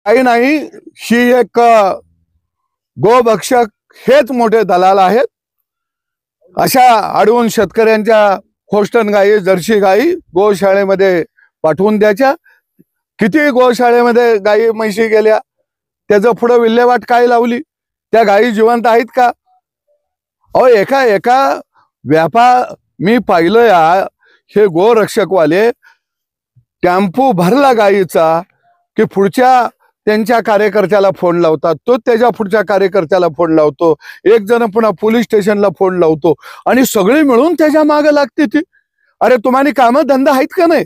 काही नाही, ही एक गोभक्षक हेच मोठे दलाल आहेत। अशा अडवून शेतकऱ्यांच्या होस्टन गायी जर्सी गायी गोशाळेमध्ये पाठवून द्यायच्या। किती गोशाळेमध्ये गायी म्हशी गेल्या, त्याचं पुढे विल्हेवाट काय लावली? त्या गायी जिवंत आहेत का? अहो एका व्यापार मी पाहिलं हे गोरक्षकवाले टेम्पो भरला गायीचा की पुढच्या त्यांच्या कार्यकर्त्याला फोन लावतात, तो त्याच्या पुढच्या कार्यकर्त्याला फोन लावतो, एक जण पुन्हा पोलीस स्टेशनला फोन लावतो आणि सगळे मिळून त्याच्या मागे लागते ती। अरे तुम्हाला काम धंदा आहेत का नाही?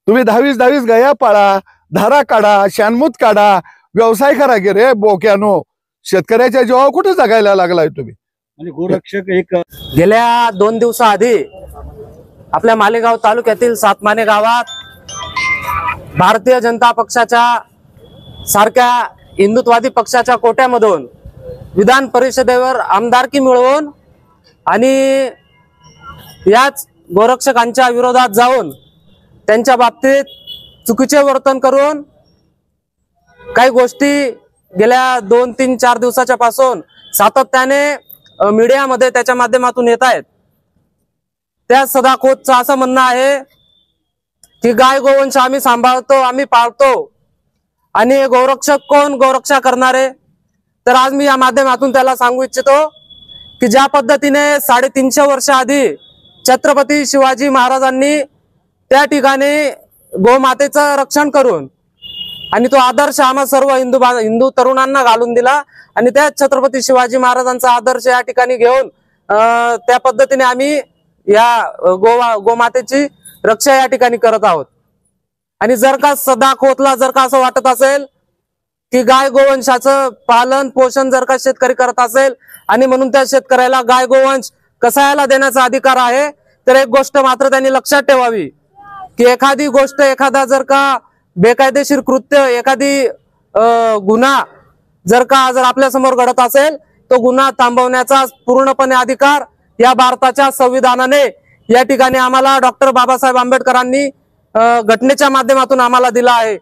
तुम्ही 10-20 गाया पाळा, धारा काढा, शानमूत काढा, व्यवसाय करा की रे बोक्यानो। शेतकऱ्याच्या जीवावर कुठे जगायला लागलाय तुम्ही? म्हणजे गोरक्षक एक गेल्या 2 दिवसाआधी आपल्या मालेगाव तालुक्यातील सातमाने गावात भारतीय जनता पक्षाच्या सारख्या हिंदुत्ववादी पक्षाच्या कोट्यामधून विधान परिषदेवर आमदारकी मिळवून आणि याच गोरक्षकांच्या विरोधात जाऊन त्यांच्या बाबतीत चुकीचे वर्तन करून काही गोष्टी गेल्या 2-3-4 दिवसाच्या पासून सातत्याने मीडियामध्ये त्याच्या माध्यमातून येत आहेत। त्या सदाखोतचं असं म्हणणं आहे की गाय गोवंश आम्ही सांभाळतो, आम्ही पाळतो आणि गोरक्षक कोण, गोरक्षा करणारे? तर आज मी या माध्यमातून त्याला सांगू इच्छितो की ज्या पद्धतीने 350 वर्ष आधी छत्रपती शिवाजी महाराजांनी त्या ठिकाणी गोमातेचं रक्षण करून आणि तो आदर्श आम्हा सर्व हिंदू तरुणांना घालून दिला आणि त्या छत्रपती शिवाजी महाराजांचा आदर्श या ठिकाणी घेऊन त्या पद्धतीने आम्ही या गोमातेची रक्षा या ठिकाणी करत आहोत। आणि जर का सदाखोतला जर का असं वाटत असेल की गाय गोवंशाचं पालन पोषण जर का शेतकरी करत असेल आणि म्हणून त्या शेतकऱ्याला गाय गोवंश कसायला देण्याचा अधिकार आहे, तर एक गोष्ट मात्र त्यांनी लक्षात ठेवावी की एखादी गोष्ट, एखादा जर का बेकायदेशीर कृत्य, एखादी गुन्हा जर आपल्या समोर घडत असेल, तो गुन्हा थांबवण्याचा पूर्णपणे अधिकार या भारताच्या संविधानाने या ठिकाणी आम्हाला डॉक्टर बाबासाहेब आंबेडकरांनी घटनेच्या माध्यमातून आम्हाला दिला आहे।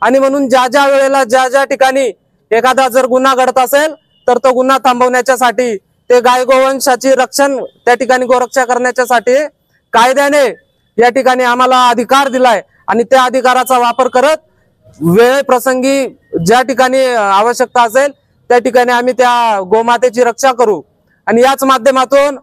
आणि म्हणून ज्या वेळेला ज्या ठिकाणी एखादा जर गुन्हा घडत असेल तर तो गुन्हा थांबवण्याच्यासाठी, ते गाय गोवंशाची रक्षण त्या ठिकाणी गोरक्षा करण्याच्यासाठी कायद्याने या ठिकाणी आम्हाला अधिकार दिलाय आणि त्या अधिकाराचा वापर करत वेळ प्रसंगी ज्या ठिकाणी आवश्यकता असेल त्या ठिकाणी आम्ही त्या गोमातेची रक्षा करू। आणि याच माध्यमातून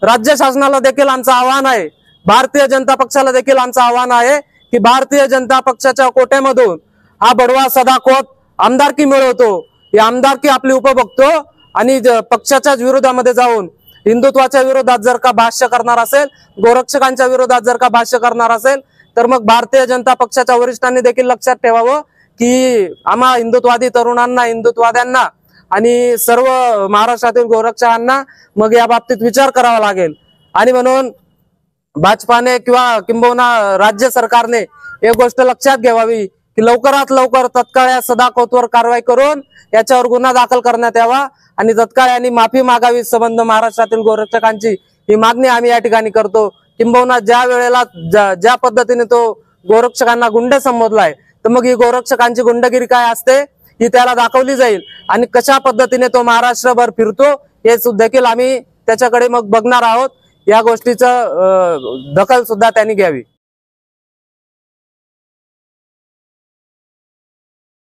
राज्य शासनाला देखील आमचं आव्हान आहे, भारतीय जनता पक्षाला देखील आमचं आव्हान आहे की भारतीय जनता पक्षाच्या कोट्यामधून हा बडवा सदाखोत आमदारकी मिळवतो, ही आमदारकी आपली उपभोगतो आणि पक्षाच्याच विरोधामध्ये जाऊन हिंदुत्वाच्या विरोधात जर का भाष्य करणार असेल, गोरक्षकांच्या विरोधात जर का भाष्य करणार असेल, तर मग भारतीय जनता पक्षाच्या वरिष्ठांनी देखील लक्षात ठेवावं की आम्हा हिंदुत्ववादी तरुणांना, हिंदुत्ववाद्यांना आणि सर्व महाराष्ट्रातील गोरक्षकांना मग या बाबतीत विचार करावा लागेल। आणि म्हणून भाजपाने किंबहुना राज्य सरकारने एक गोष्ट लक्षात घ्यावी की लवकरात लवकर तत्काळ या सदाखोतवर कारवाई करून याच्यावर गुन्हा दाखल करण्यात यावा आणि तत्काळ यांनी माफी मागावी संबंध महाराष्ट्रातील गोरक्षकांची, ही मागणी आम्ही या ठिकाणी करतो। किंबहुना ज्या वेळेला ज्या पद्धतीने तो गोरक्षकांना गुंड संबोधलाय, तर मग ही गोरक्षकांची गुंडगिरी काय असते ही त्याला दाखवली जाईल आणि कशा पद्धतीने तो महाराष्ट्रभर फिरतो हे देखील आम्ही त्याच्याकडे मग बघणार आहोत। या गोष्टीचं दखल सुद्धा त्यांनी घ्यावी।